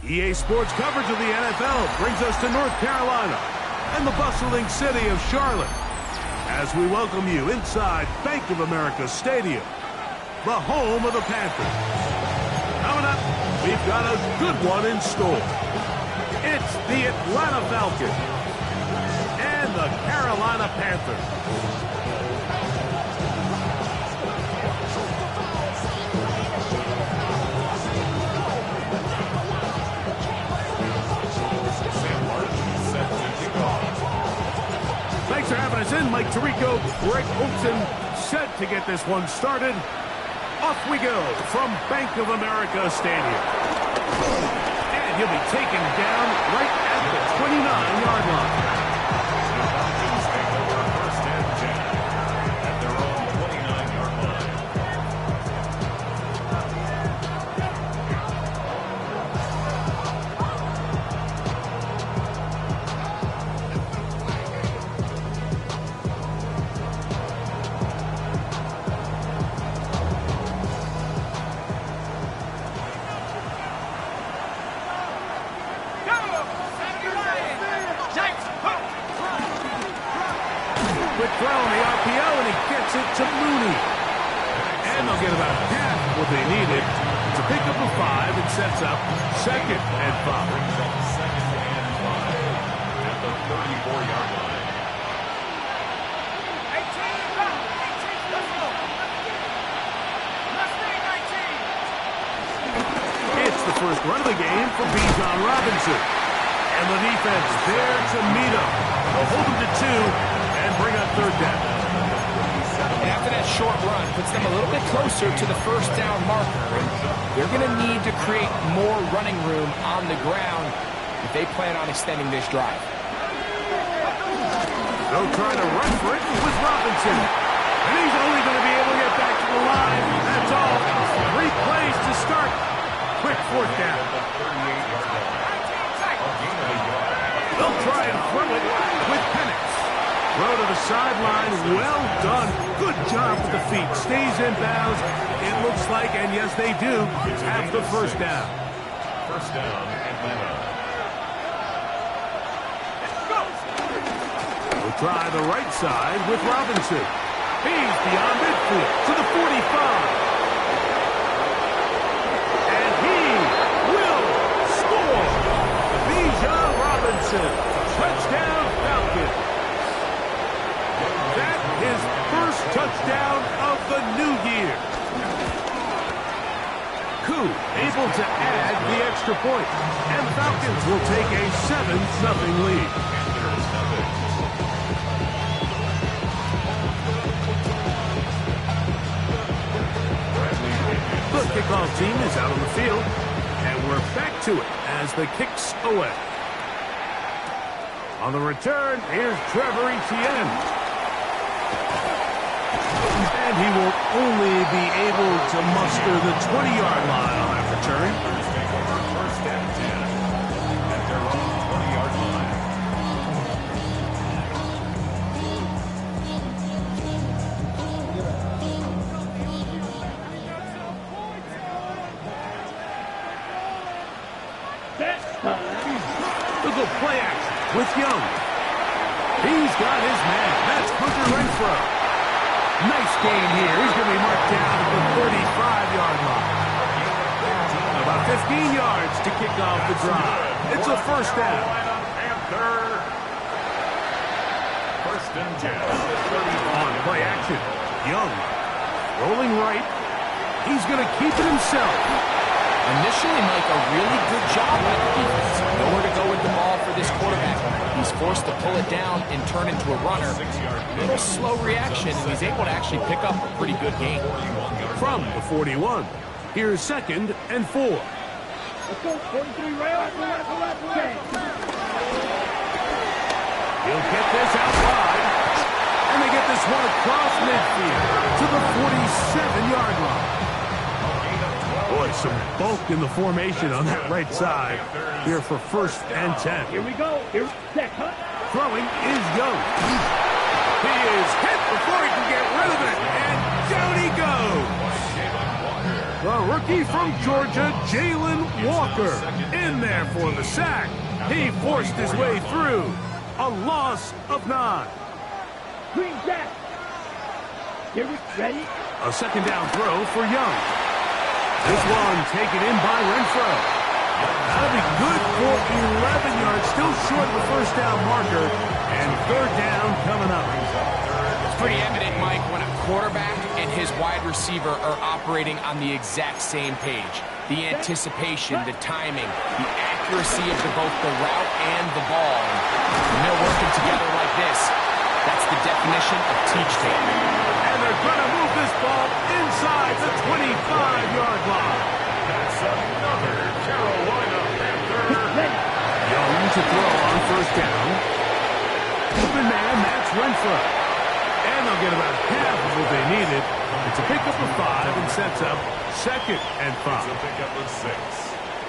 EA Sports coverage of the NFL brings us to North Carolina and the bustling city of Charlotte as we welcome you inside Bank of America Stadium, the home of the Panthers. Coming up, we've got a good one in store. It's the Atlanta Falcons and the Carolina Panthers. Thanks for having us in. Mike Tirico, Greg Olson, set to get this one started. Off we go from Bank of America Stadium. And he'll be taken down right at the 29-yard line. First and 10 at their own 29-yard line. Quick throw on the RPO, and he gets it to Mooney. And they'll get about half what they needed to pick up a 5 and sets up 2nd and 5. Brings up 2nd and 5 at the 34-yard line. It's the first run of the game for Bijan Robinson. And the defense there to meet him. They'll hold him to 2. And bring up 3rd down. And after that short run, puts them a little bit closer to the first down marker. They're going to need to create more running room on the ground if they plan on extending this drive. They'll try to run for it with Robinson. And he's only going to be able to get back to the line. That's all. 3 plays to start. Quick 4th down. They'll try and throw it with Penix. Throw to the sideline, well done. Good job with the feet. Stays in bounds, it looks like, and yes, they do have the first down. First down, Atlanta. We'll try the right side with Robinson. He's beyond midfield to the 45. And he will score. Bijan Robinson. Touchdown, Falcons. His first touchdown of the new year. Koo able to add the extra point. And the Falcons will take a 7-0 lead. The kickoff team is out on the field. And we're back to it as the kick's away. On the return, here's Trevor Etienne. And he will only be able to muster the 20-yard line on that return. First and 10 at their own 20-yard line. They'll go play action with Young. He's got his man. That's Hunter Renfrow. Nice game here. He's going to be marked down at the 35-yard line. About 15 yards to kick off the drive. It's a first down. First and 10. On play action. Young. Rolling right. He's going to keep it himself. Initially, Mike, a really good job by the defense. Nowhere to go with the ball for this quarterback. He's forced to pull it down and turn into a runner. A little slow reaction, and he's able to actually pick up a pretty good game. From the 41, here's 2nd and 4. Let's go, 43 rail. He'll get this out wide, and they get this one across midfield to the 47-yard line. Boy, some bulk in the formation on that right side here for 1st and 10. Here we go. Here's Tech. Throwing is Young. He is hit before he can get rid of it, and down he goes. The rookie from Georgia, Jalen Walker, in there for the sack. He forced his way through. A loss of 9. Green jack. Here we ready. A second down throw for Young. This one taken in by Renfro. That'll be good for 11 yards. Still short of the first down marker. And third down coming up. It's pretty evident, Mike, when a quarterback and his wide receiver are operating on the exact same page. The anticipation, the timing, the accuracy of both the route and the ball. When they're working together like this, that's the definition of teach tape. And they're going to move this ball inside the 25-yard line. That's another Carolina Panther. Young to throw on first down. Open man, that's Renfro. And they'll get about half of what they needed. It's a pickup of 5 and sets up 2nd and 5.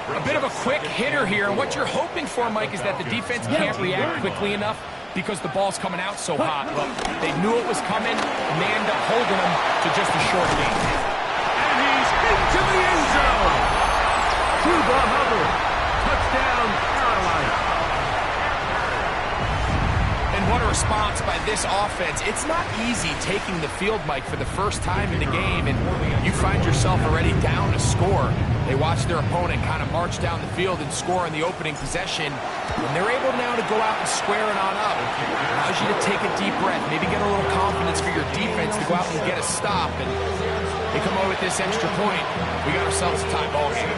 A bit of a quick hitter here. And what you're hoping for, Mike, is that the defense can't react quickly enough because the ball's coming out so hot. But they knew it was coming, and they end up holding them to just a short game. And he's into the end zone. To the Hubbard. Touchdown, Carolina. And what a response by this offense. It's not easy taking the field, Mike, for the first time in the game, and you find yourself already down a score. They watch their opponent kind of march down the field and score on the opening possession, and they're able now to go out and square it on up. It allows you to take a deep breath, maybe get a little confidence for your defense to go out and get a stop, and they come away with this extra point. We got ourselves a tie ball game.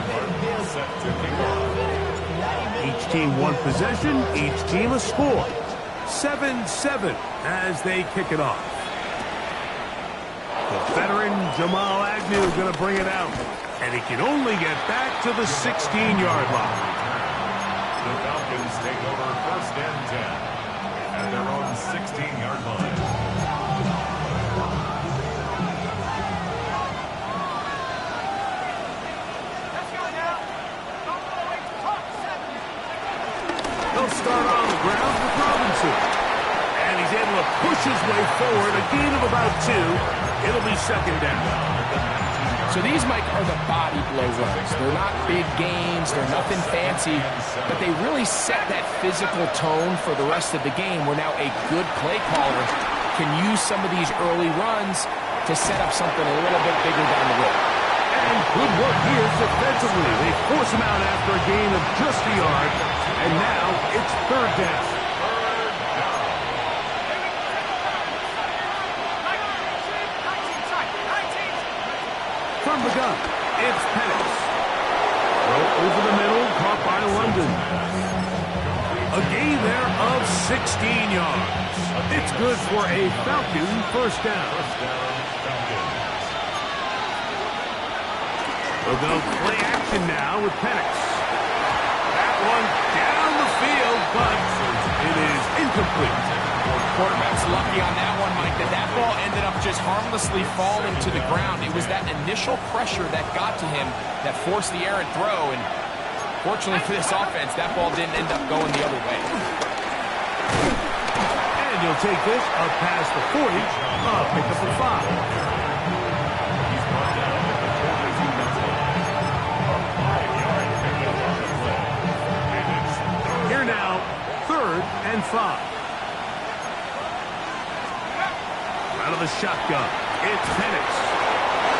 Each team one possession, each team a score. 7-7 as they kick it off. The veteran Jamal Agnew going to bring it out. And he can only get back to the 16-yard line. The Falcons take over 1st and 10 at their own 16-yard line. They'll start on the ground with Robinson. And he's able to push his way forward. A gain of about 2. It'll be 2nd down. So these, Mike, are the body blow runs. They're not big gains. They're nothing fancy. But they really set that physical tone for the rest of the game where now a good play caller can use some of these early runs to set up something a little bit bigger down the road. And good work here defensively. They force him out after a gain of just a yard. And now it's 3rd down. From the gun, it's Penix. Throw over the middle, caught by London. A gain there of 16 yards. It's good for a Falcon 1st down. They'll go play action now with Penix. That one down the field, but it is incomplete. Quarterback's lucky on that one, Mike, that ball ended up just harmlessly falling to the ground. It was that initial pressure that got to him that forced the errant throw, and fortunately for this offense, that ball didn't end up going the other way. And you'll take this up past the 40, pick up the 5. Here now, 3rd and 5. Out of the shotgun, it's Penix.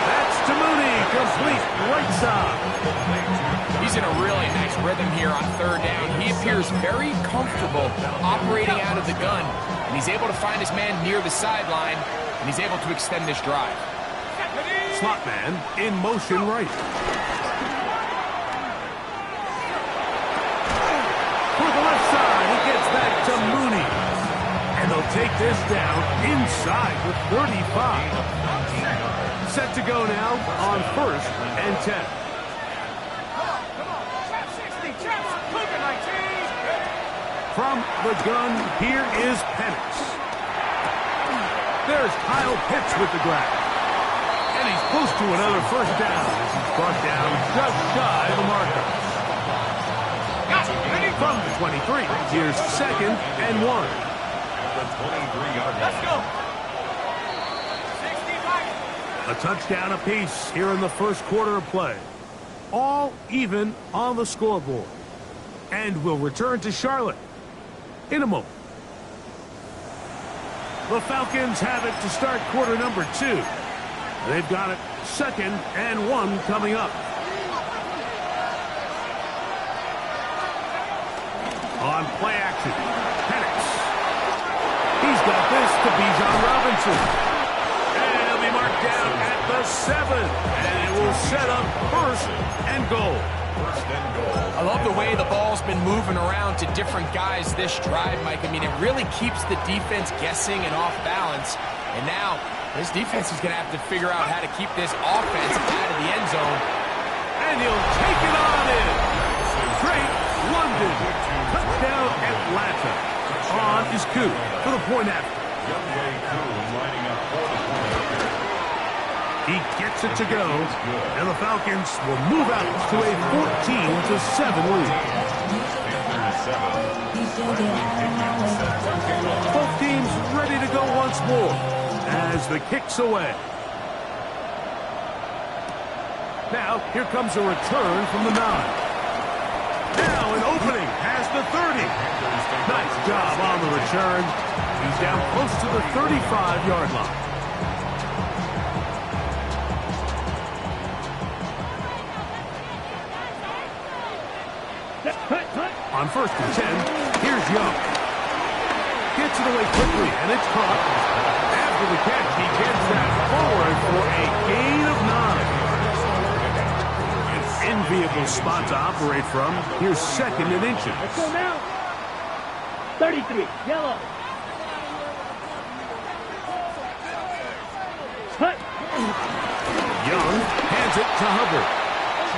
That's to Mooney, complete right side. He's in a really nice rhythm here on 3rd down. He appears very comfortable operating out of the gun, and he's able to find his man near the sideline, and he's able to extend this drive. Slot man in motion right. For the left side, he gets back to Mooney. And they'll take this down inside the 35. Set to go now on 1st and 10. From the gun, here is Penix. There's Kyle Pitts with the grab. And he's close to another 1st down as he's brought down just shy of the marker. From the 23, here's 2nd and 1. The 23-yard line. Let's go. A touchdown apiece here in the first quarter of play. All even on the scoreboard. And we'll return to Charlotte in a moment. The Falcons have it to start quarter number 2. They've got it 2nd and 1 coming up. On play action, Penix. He's got this to Bijan Robinson. And he'll be marked down at the 7. And it will set up 1st and goal. I love the way the ball's been moving around to different guys this drive, Mike. I mean, it really keeps the defense guessing and off balance. And now, this defense is going to have to figure out how to keep this offense out of the end zone. And he'll take it on in. Great London. Touchdown Atlanta. On is Koo for the point after. He gets it to go, and the Falcons will move out to a 14-7 lead. Both teams ready to go once more as the kick's away. Now, here comes a return from the 9. Now an opening past the 30. Nice job on the return. He's down close to the 35-yard line. On 1st and 10, here's Young. Gets it away quickly, and it's caught. After the catch, he gets that forward for a gain of 9. An enviable spot to operate from. Here's 2nd and inches. Let's go now. 33, yellow. Cut. Young hands it to Hubbard.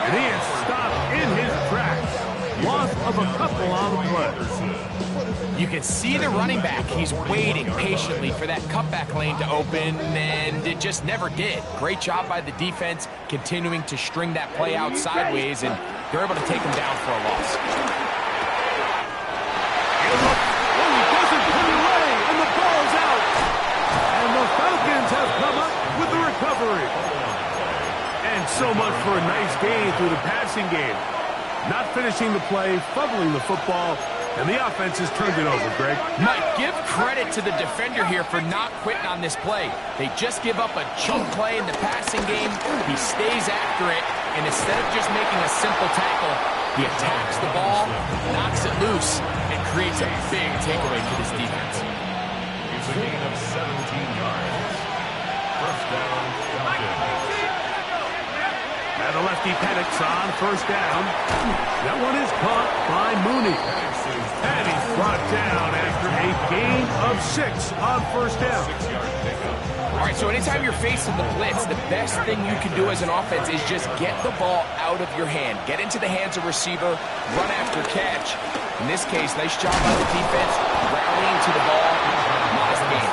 And he is stopped in his tracks. Loss of a couple on the play. You can see the running back. He's waiting patiently for that cutback lane to open, and it just never did. Great job by the defense continuing to string that play out sideways, and they're able to take him down for a loss. He doesn't put it away, and the ball's out. And the Falcons have come up with the recovery. And so much for a nice gain through the passing game. Not finishing the play, fumbling the football, and the offense has turned it over, Greg. Mike, give credit to the defender here for not quitting on this play. They just give up a chunk play in the passing game. He stays after it, and instead of just making a simple tackle, he attacks the ball, knocks it loose, and creates a big takeaway for this defense. It's a gain of 17 yards. First down, Falcons. And the lefty Penix on 1st down. That one is caught by Mooney. And he's brought down after a gain of 6 on 1st down. 6-yard pickup. All right, so anytime you're facing the blitz, the best thing you can do as an offense is just get the ball out of your hand. Get into the hands of receiver, run after catch. In this case, nice job by the defense, rallying to the ball. Modest gain.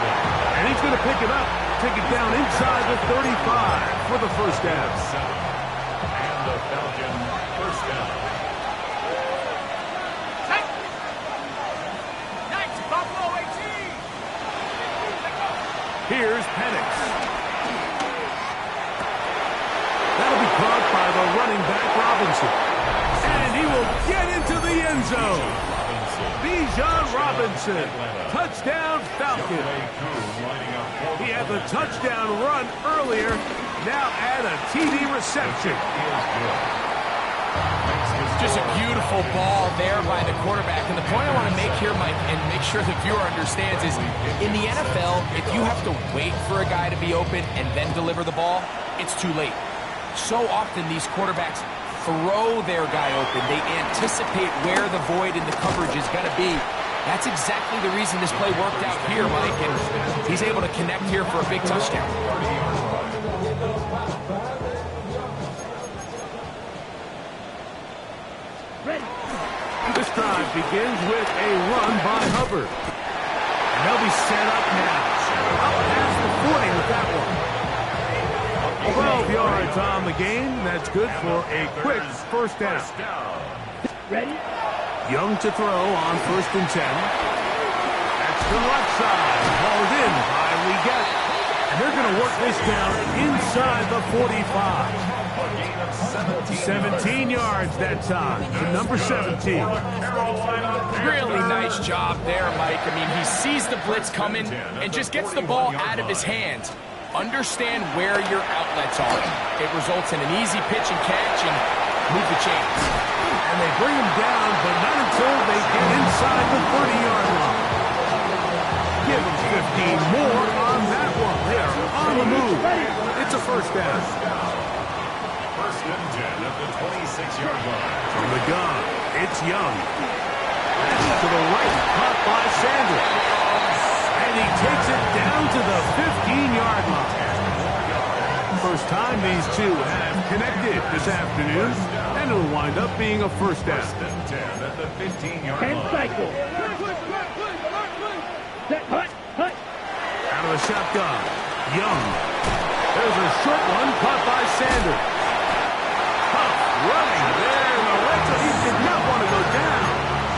And he's going to pick it up. Take it down inside the 35 for the 1st down. And the Falcon 1st down. Here's Penix. That'll be caught by the running back Robinson. And he will get into the end zone. Bijan Robinson. Touchdown Falcon. He had the touchdown run earlier. Now add a TD reception. Just a beautiful ball there by the quarterback. And the point I want to make here, Mike, and make sure the viewer understands is, in the NFL, if you have to wait for a guy to be open and then deliver the ball, it's too late. So often these quarterbacks throw their guy open. They anticipate where the void in the coverage is going to be. That's exactly the reason this play worked out here, Mike, and he's able to connect here for a big touchdown. This drive begins with a run by Hubbard. And they'll be set up now. Up past the 40 with that one. 12 yards on the game. That's good for a quick 1st down. Ready? Young to throw on 1st and 10. That's the left side. Hauled in by Leggett. And they're going to work this down inside the 45. 17 yards that time to number 17. Really nice job there, Mike. I mean, he sees the blitz coming and just gets the ball out of his hands. Understand where your outlets are. It results in an easy pitch and catch and move the chains. And they bring him down, but not until they get inside the 30-yard line. Give them 15 more on that one. They are on the move. It's a first down. First and 10 at the 26-yard line. From the gun, it's Young. That's to the right, caught by Sanders. And he takes it down to the 15-yard line. First time these two have connected this afternoon, and it'll wind up being a first down. First and 10 at the 15-yard And line. cycle. Set, hut. Out of the shotgun, Young. There's a short one caught by Sanders. Tough running there in the red zone. He did not want to go down.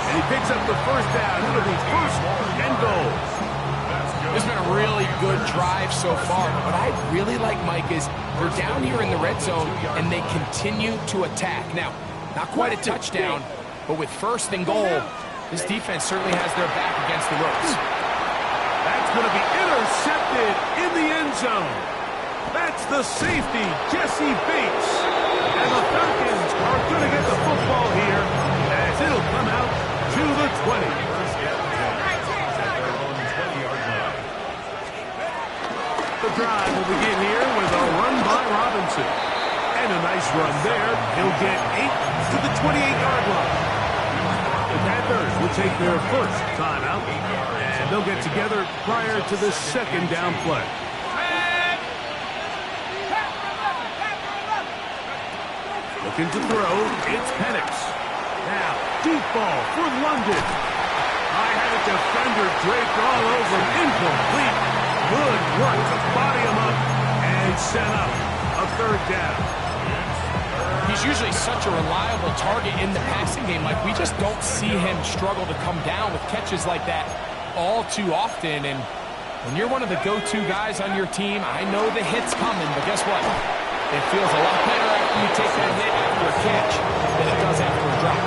And he picks up the first down. It'll be first and goal. This has been a really good drive so far. What I really like, Mike, is they're down here in the red zone, and they continue to attack. Now, not quite a touchdown, but with first and goal, this defense certainly has their back against the ropes. That's going to be intercepted in the end zone. That's the safety, Jesse Bates. And the Falcons are going to get the football here as it'll come out to the 20. The drive will begin here with a run by Robinson. And a nice run there. He'll get 8 to the 28-yard line. The Panthers will take their first timeout, and they'll get together prior to the second down play. Looking to throw, it's Penix. Now, deep ball for London. I had a defender draped all over him. Incomplete. Good work to body him up and set up a third down. He's usually such a reliable target in the passing game. Like, we just don't see him struggle to come down with catches like that all too often. And when you're one of the go-to guys on your team, I know the hit's coming, but guess what? It feels a lot better after you take that hit after a catch than it does after a drop.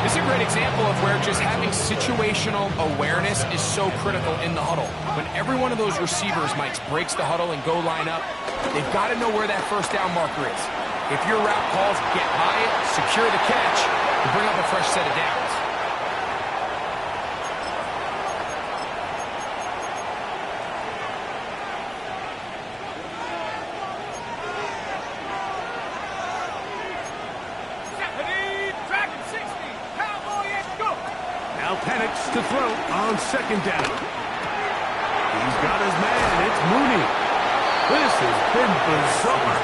This is a great example of where just having situational awareness is so critical in the huddle. When every one of those receivers, Mike, breaks the huddle and go line up, they've got to know where that first down marker is. If your route calls, get by it, secure the catch, and bring up a fresh set of downs. Now Penix to throw on second down. He's got his man. It's Mooney. This has been bizarre.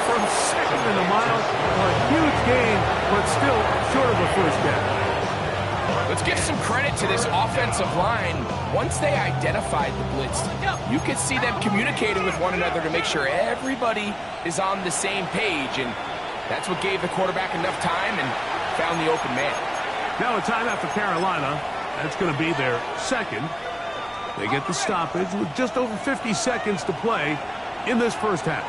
From second in a mile, a huge gain, but still short of a first down. Let's give some credit to this offensive line. Once they identified the blitz, you could see them communicating with one another to make sure everybody is on the same page, and that's what gave the quarterback enough time and found the open man. Now a timeout for Carolina. That's going to be their second. They get the stoppage with just over 50 seconds to play in this first half.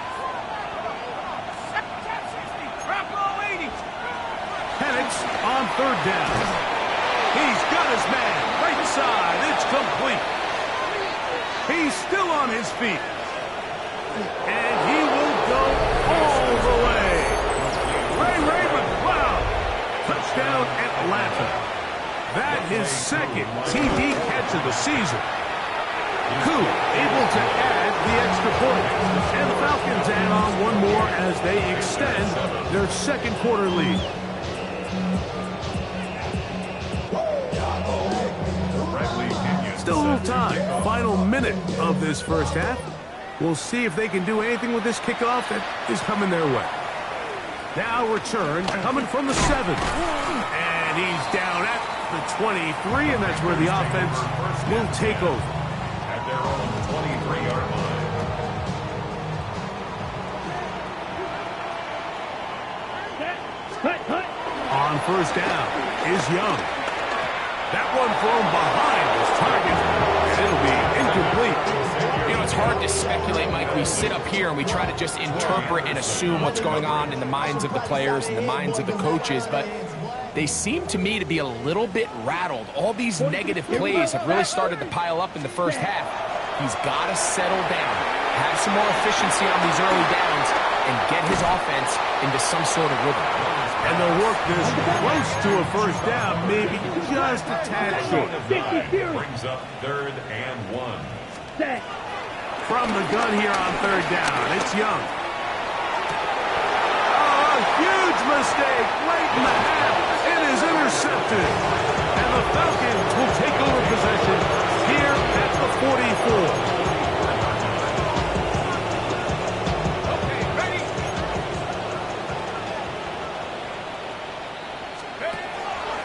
Penix on third down. He's got his man. Right side. It's complete. He's still on his feet. And he will go all the way. Ray McCloud. Touchdown Atlanta. That his second TD catch of the season. Koo able to add the extra point. And the Falcons add on one more as they extend their second quarter lead. Still a little time. Final minute of this first half. We'll see if they can do anything with this kickoff that is coming their way. Now return coming from the 7. And he's down at the 23, and that's where the offense will take over. At their own 23-yard line. On first down is Young. That one thrown behind his target, and it'll be incomplete. You know, it's hard to speculate, Mike. We sit up here and we try to just interpret and assume what's going on in the minds of the players and the minds of the coaches, but they seem to me to be a little bit rattled. All these negative plays have really started to pile up in the first half. He's got to settle down, have some more efficiency on these early downs, and get his offense into some sort of rhythm. And they'll work this close to a first down, maybe just a tad short. Brings up 3rd and 1. From the gun here on 3rd down, it's Young. Oh, a huge mistake late in the half. It is intercepted. And the Falcons will take over possession here at the 44.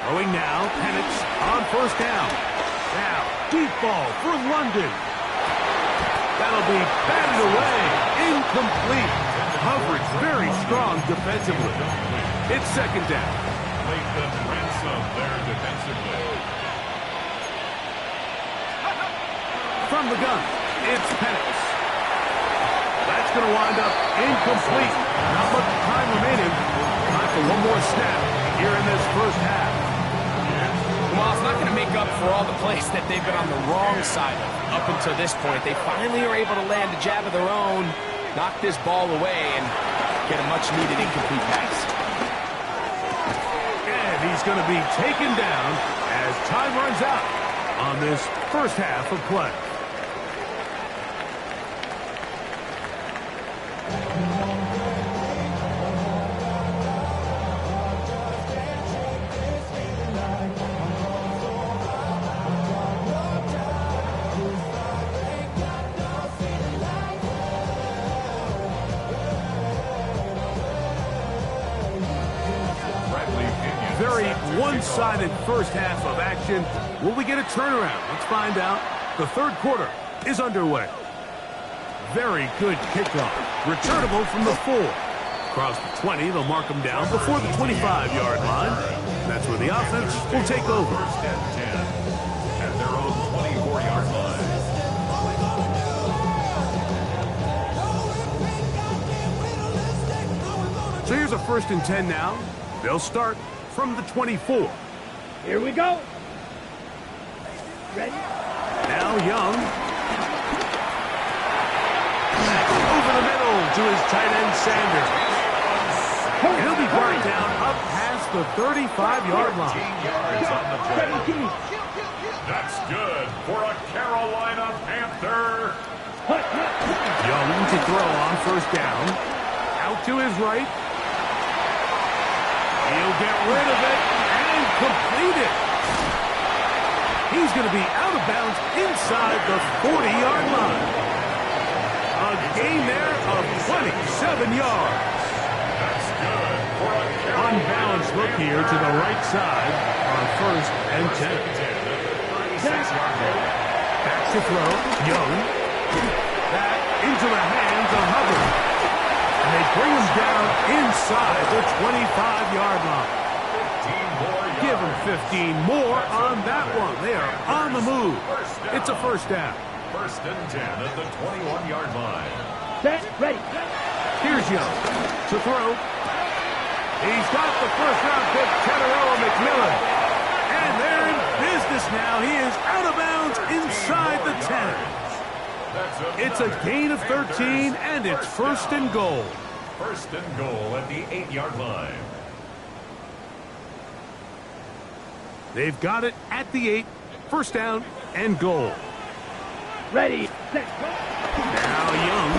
Throwing now, Penix on 1st down. Now, deep ball for London. That'll be batted away. Incomplete. Coverage very strong defensively. It's 2nd down. Latham Ransom there defensively. From the gun, it's Penix. That's going to wind up incomplete. Not much time remaining. Time for one more snap here in this first half. Well, it's not going to make up for all the plays that they've been on the wrong side of up until this point. They finally are able to land a jab of their own, knock this ball away, and get a much-needed incomplete pass. And he's going to be taken down as time runs out on this first half of play. Very one-sided first half of action. Will we get a turnaround? Let's find out. The 3rd quarter is underway. Very good kickoff. Returnable from the 4. Across the 20, they'll mark them down before the 25-yard line. That's where the offense will take over. 1st and 10 at their own 24-yard line. So here's a 1st and 10 now. They'll start from the 24. Here we go. Ready? Now Young. Over the middle to his tight end Sanders. And he'll be brought down up past the 35-yard line. 15 yards on the play. That's good for a Carolina Panther. Young to throw on 1st down. Out to his right. He'll get rid of it and complete it. He's going to be out of bounds inside the 40-yard line. A gain there of 27 yards. That's good for a Carolina Unbalanced look here to the right side on 1st and 10. Back to throw. Young. Back into the hands of Hubbard. And they bring him down inside the 25-yard line. Give him 15 more on that one. They are on the move. It's a 1st down. 1st and 10 at the 21-yard line. Set, ready. Here's Young to throw. He's got the 1st-round pick, Teteroa McMillan. And they're in business now. He is out of bounds inside the 10. It's a gain of 13, and it's 1st and goal. 1st and goal at the 8-yard line. They've got it at the 8. 1st down and goal. Ready. Set. Now Young.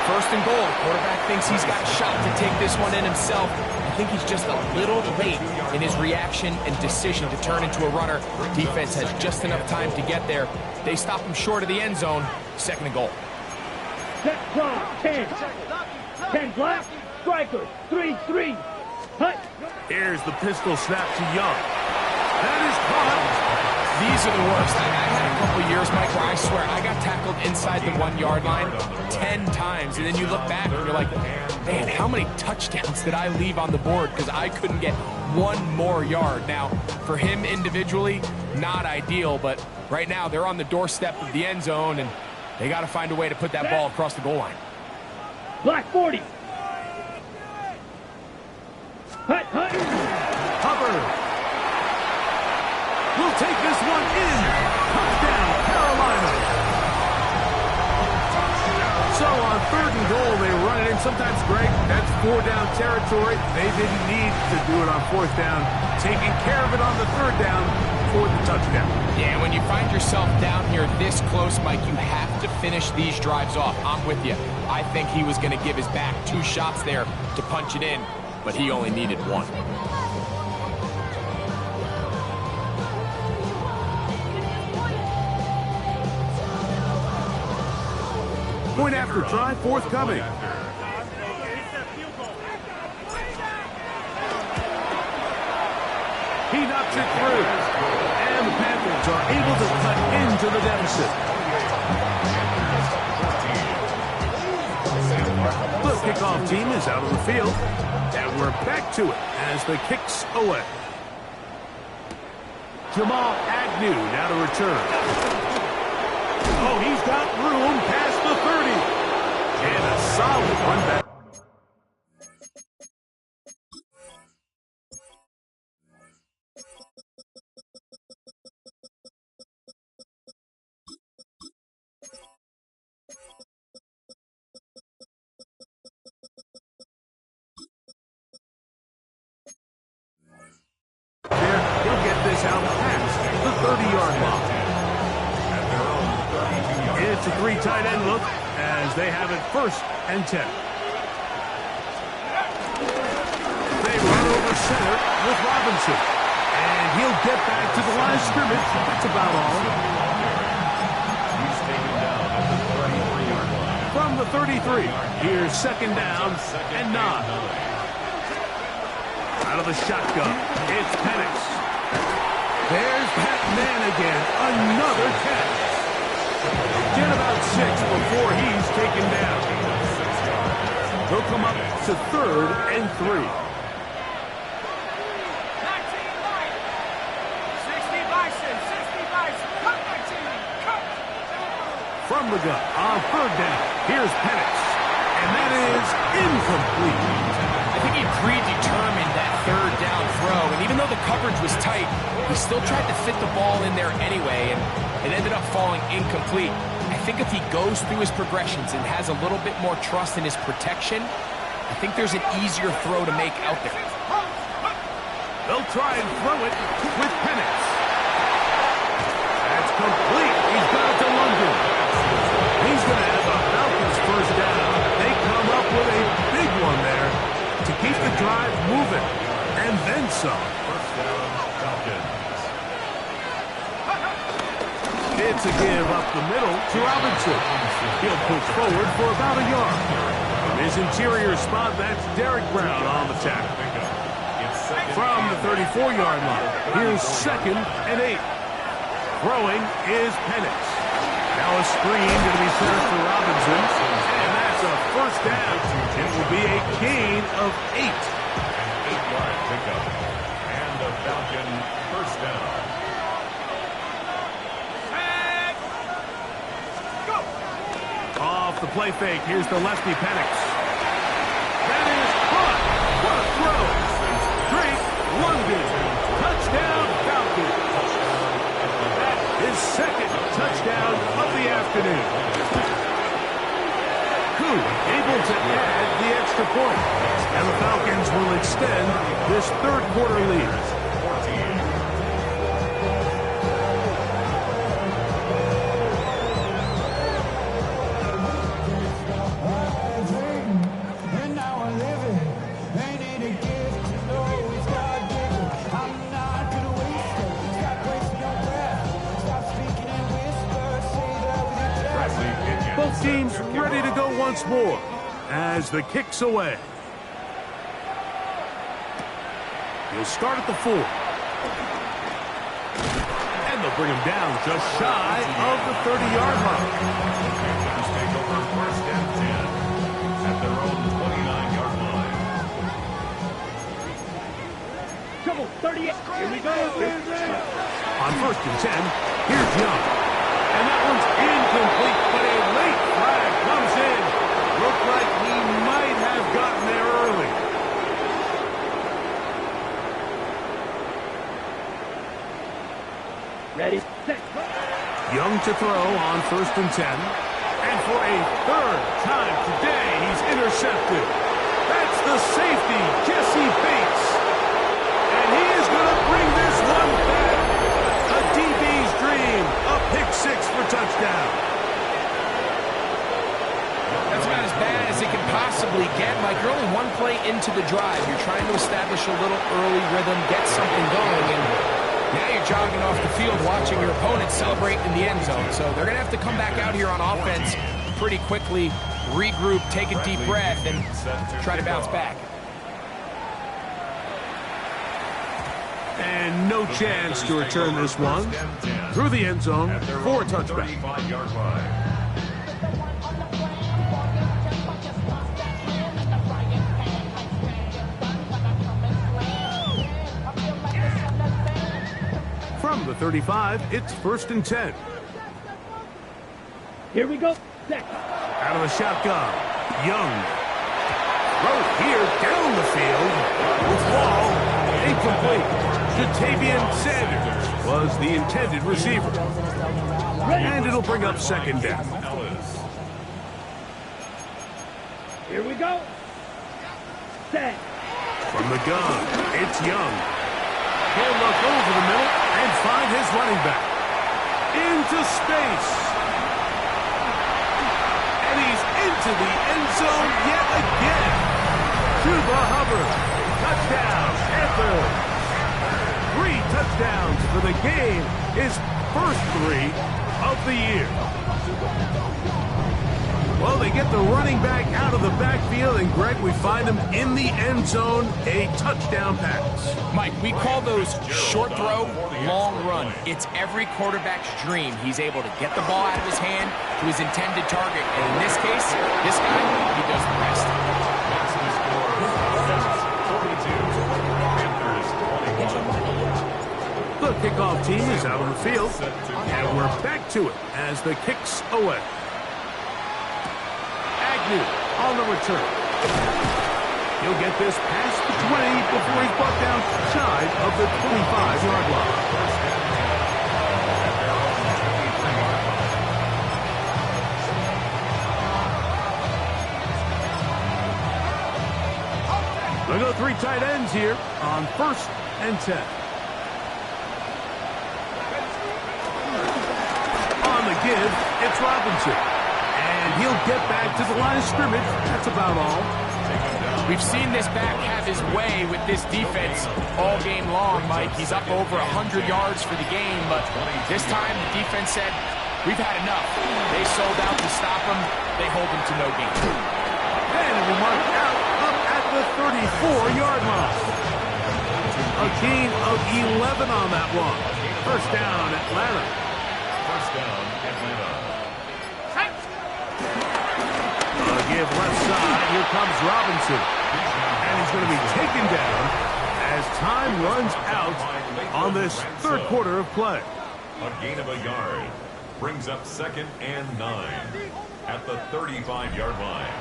1st and goal. Quarterback thinks he's got a shot to take this one in himself. I think he's just a little late in his reaction and decision to turn into a runner. Defense has just enough time to get there. They stop him short of the end zone. 2nd and goal. Set clock. 10. 10 black. Strikers. 3-3. Hut. Here's the pistol snap to Young. That is caught. These are the worst. I had a couple years, Mike, where I swear I got tackled inside the 1-yard line 10 times. And then you look back and you're like, man, how many touchdowns did I leave on the board because I couldn't get one more yard? Now, for him individually, not ideal, but Right now, they're on the doorstep of the end zone, and they got to find a way to put that ball across the goal line. Black 40. Hut, hut. Hubbard will take this one in. Touchdown, Carolina. So on 3rd and goal, they run it in. Sometimes, Greg, that's 4-down territory. They didn't need to do it on 4th down. Taking care of it on the 3rd down for the touchdown. Yeah, when you find yourself down here this close, Mike, you have to finish these drives off. I'm with you. I think he was going to give his back 2 shots there to punch it in, but he only needed 1. Point after try forthcoming. He knocks it through. And the Panthers are able to cut into the deficit. The kickoff team is out on the field. And we're back to it as the kick's away. Jamal Agnew now to return. Oh, he's got room past the 30. And a solid run back. He'll get this out past the 30-yard line. It's a 3 tight end look as they have it 1st and 10. They run over center with Robinson. And he'll get back to the line of scrimmage. That's about all. He's taken down at the 33-yard line. From the 33, here's 2nd down and 9. Out of the shotgun, it's Penix. There's that man again. Another catch. Get about 6 before he's taken down. He'll come up to 3rd and 3. From the gun on 3rd down, here's Penix. And that is incomplete. I think he predetermined that 3rd down throw, and even though the coverage was tight, he still tried to fit the ball in there anyway, and it ended up falling incomplete. I think if he goes through his progressions and has a little bit more trust in his protection, I think there's an easier throw to make out there. They'll try and throw it with Penix. That's complete. He's got it to London. He's going to have the Falcons 1st down. They come up with a big one there to keep the drive moving. And then some. 1st down, Falcons. It's a give up the middle to Robinson. He'll push forward for about a yard. From his interior spot, that's Derek Brown on the tackle. From the 34-yard line, here's 2nd and 8. Throwing is Penix. Now a screen going to be set up for Robinson. And that's a 1st down. It will be a gain of 8. 8-yard pickup. And the Falcon 1st down. Off the play fake, here's the lefty Penix. That is caught. What a throw. Drake London. Touchdown Falcons. His 2nd touchdown of the afternoon. Koo able to add the extra point. And the Falcons will extend this 3rd quarter lead. Both teams ready to go once more as the kick's away. He'll start at the 4. And they'll bring him down just shy of the 30-yard line. Panthers take over 1st and 10 at their own 29-yard line. Trouble, 38. Here we go. On 1st and 10, here's Young. And that one's incomplete, but a late flag comes in. Looked like he might have gotten there early. Ready, set, go. Young to throw on 1st and 10. And for a 3rd time today, he's intercepted. That's the safety, Jesse Bates. And he is going to bring this one back. A DB's dream, a pick 6 for touchdown. That's about as bad as it can possibly get. Mike, you're only one play into the drive. You're trying to establish a little early rhythm, get something going, and now you're jogging off the field watching your opponent celebrate in the end zone. So they're going to have to come back out here on offense pretty quickly, regroup, take a deep breath, and try to bounce back. And no chance to return this one. Through the end zone for a touchback. From the 35, it's 1st and 10. Here we go. Set. Out of the shotgun, Young. Throw here down the field. With Wall, incomplete. Jatavian Sanders was the intended receiver. And it'll bring up 2nd down. Here we go. Set. From the gun, it's Young. He'll look over the middle and find his running back. Into space. And he's into the end zone yet again. Chuba Hubbard. Touchdown, Panthers. 3 touchdowns for the game. His first 3 of the year. Well, they get the running back out of the backfield, and Greg, we find him in the end zone, a touchdown pass. Mike, we call those short throw, long run. It's every quarterback's dream. He's able to get the ball out of his hand to his intended target. And in this case, this guy, he does the rest. The kickoff team is out on the field, and we're back to it as the kick's away. Agnew on the return. He'll get this past the 20 before he's brought down shy of the 25-yard line. They'll go 3 tight ends here on 1st and 10. On the give, it's Robinson. And he'll get back to the line of scrimmage. That's about all. We've seen this back have his way with this defense all game long, Mike. He's up over 100 yards for the game, but this time the defense said, we've had enough. They sold out to stop him. They hold him to no gain. And it will mark out up at the 34-yard line. A gain of 11 on that one. First down, Atlanta. First down, Atlanta. Give left side. Here comes Robinson. And he's going to be taken down as time runs out on this 3rd quarter of play. A gain of a yard brings up 2nd and 9 at the 35-yard line.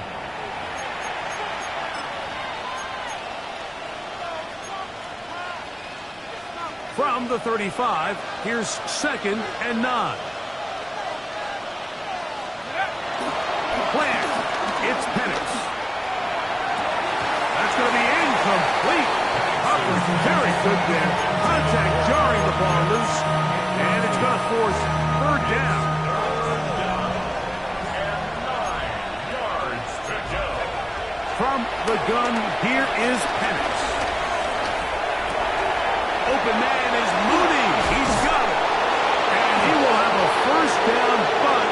From the 35, here's 2nd and 9. Plant. It's Penix. That's going to be incomplete. Hubbard's very good there. Contact jarring the ball loose. And it's going to force 3rd down. And 9 yards to go. From the gun, here is Penix. Open man is Mooney. He's got it. And he will have a 1st down, but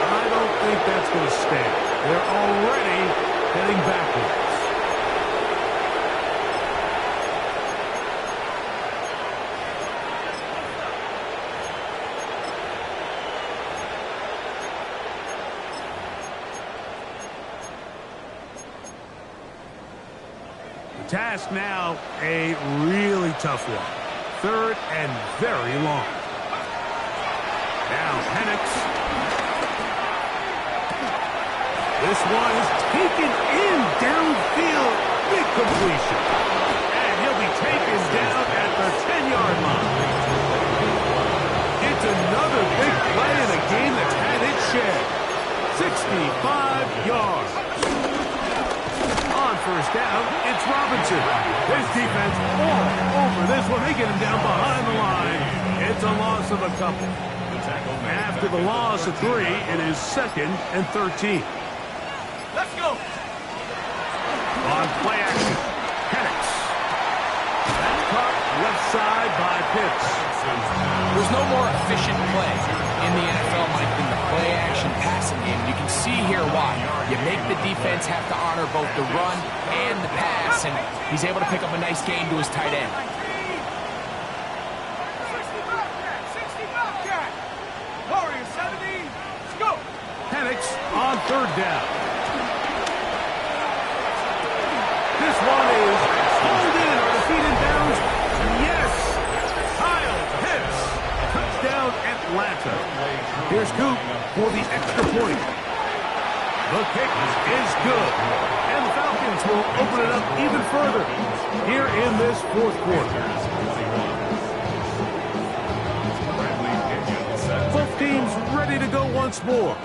I don't think that's going to stand. They're already heading backwards. The task now, a really tough one. 3rd and very long. Now Penix. This one is taken in downfield. Big completion. And he'll be taken down at the 10-yard line. It's another big play in a game that's had its share. 65 yards. On first down, it's Robinson. His defense all over this one. They get him down behind the line. It's a loss of a couple. After the loss of 3, it is 2nd and 13. Let's go. On play action, Penix. That's caught left side by Pitts. There's no more efficient play in the NFL, Mike, than the play-action passing game. You can see here why. You make the defense have to honor both the run and the pass, and he's able to pick up a nice gain to his tight end. Penix on 3rd down. This one is pulled in. Are the feet in bounds? Yes. Kyle Pitts. Touchdown Atlanta. Here's Coop for the extra point. The kick is good. And the Falcons will open it up even further here in this 4th quarter. Both teams ready to go once more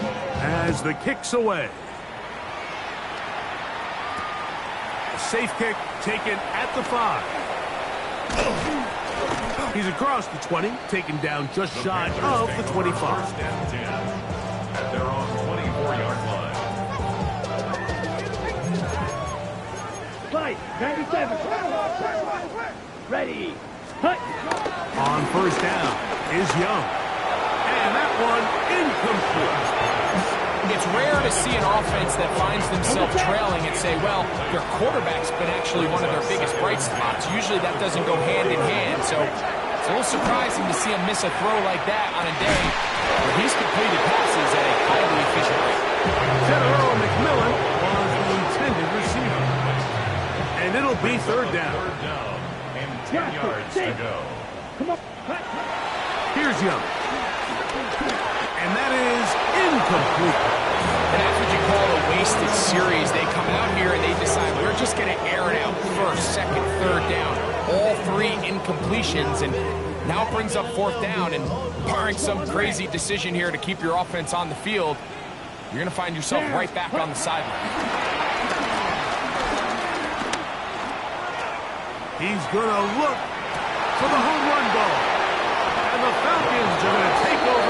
as the kick's away. A safe kick taken at the 5. He's across the 20, taken down just shy of the 25. First and 10. They're on 24-yard line. Fight. 97. Ready. Hut. On first down is Young. And that one incomplete. It's rare to see an offense that finds themselves trailing and say, well, their quarterback's been actually one of their biggest bright spots. Usually that doesn't go hand in hand, so it's a little surprising to see him miss a throw like that on a day where he's completed passes at a highly efficient rate. General McMillan was the intended receiver. And it'll be 3rd down. 3rd down and 10 yards to go. Come on. Here's Young. And that is incomplete. And that's what you call a wasted series. They come out here and they decide we're just going to air it out 1st, 2nd, 3rd down. All 3 incompletions, and now it brings up 4th down. And barring some crazy decision here to keep your offense on the field, you're going to find yourself right back on the sideline. He's going to look for the home run ball. And the Falcons are going to take over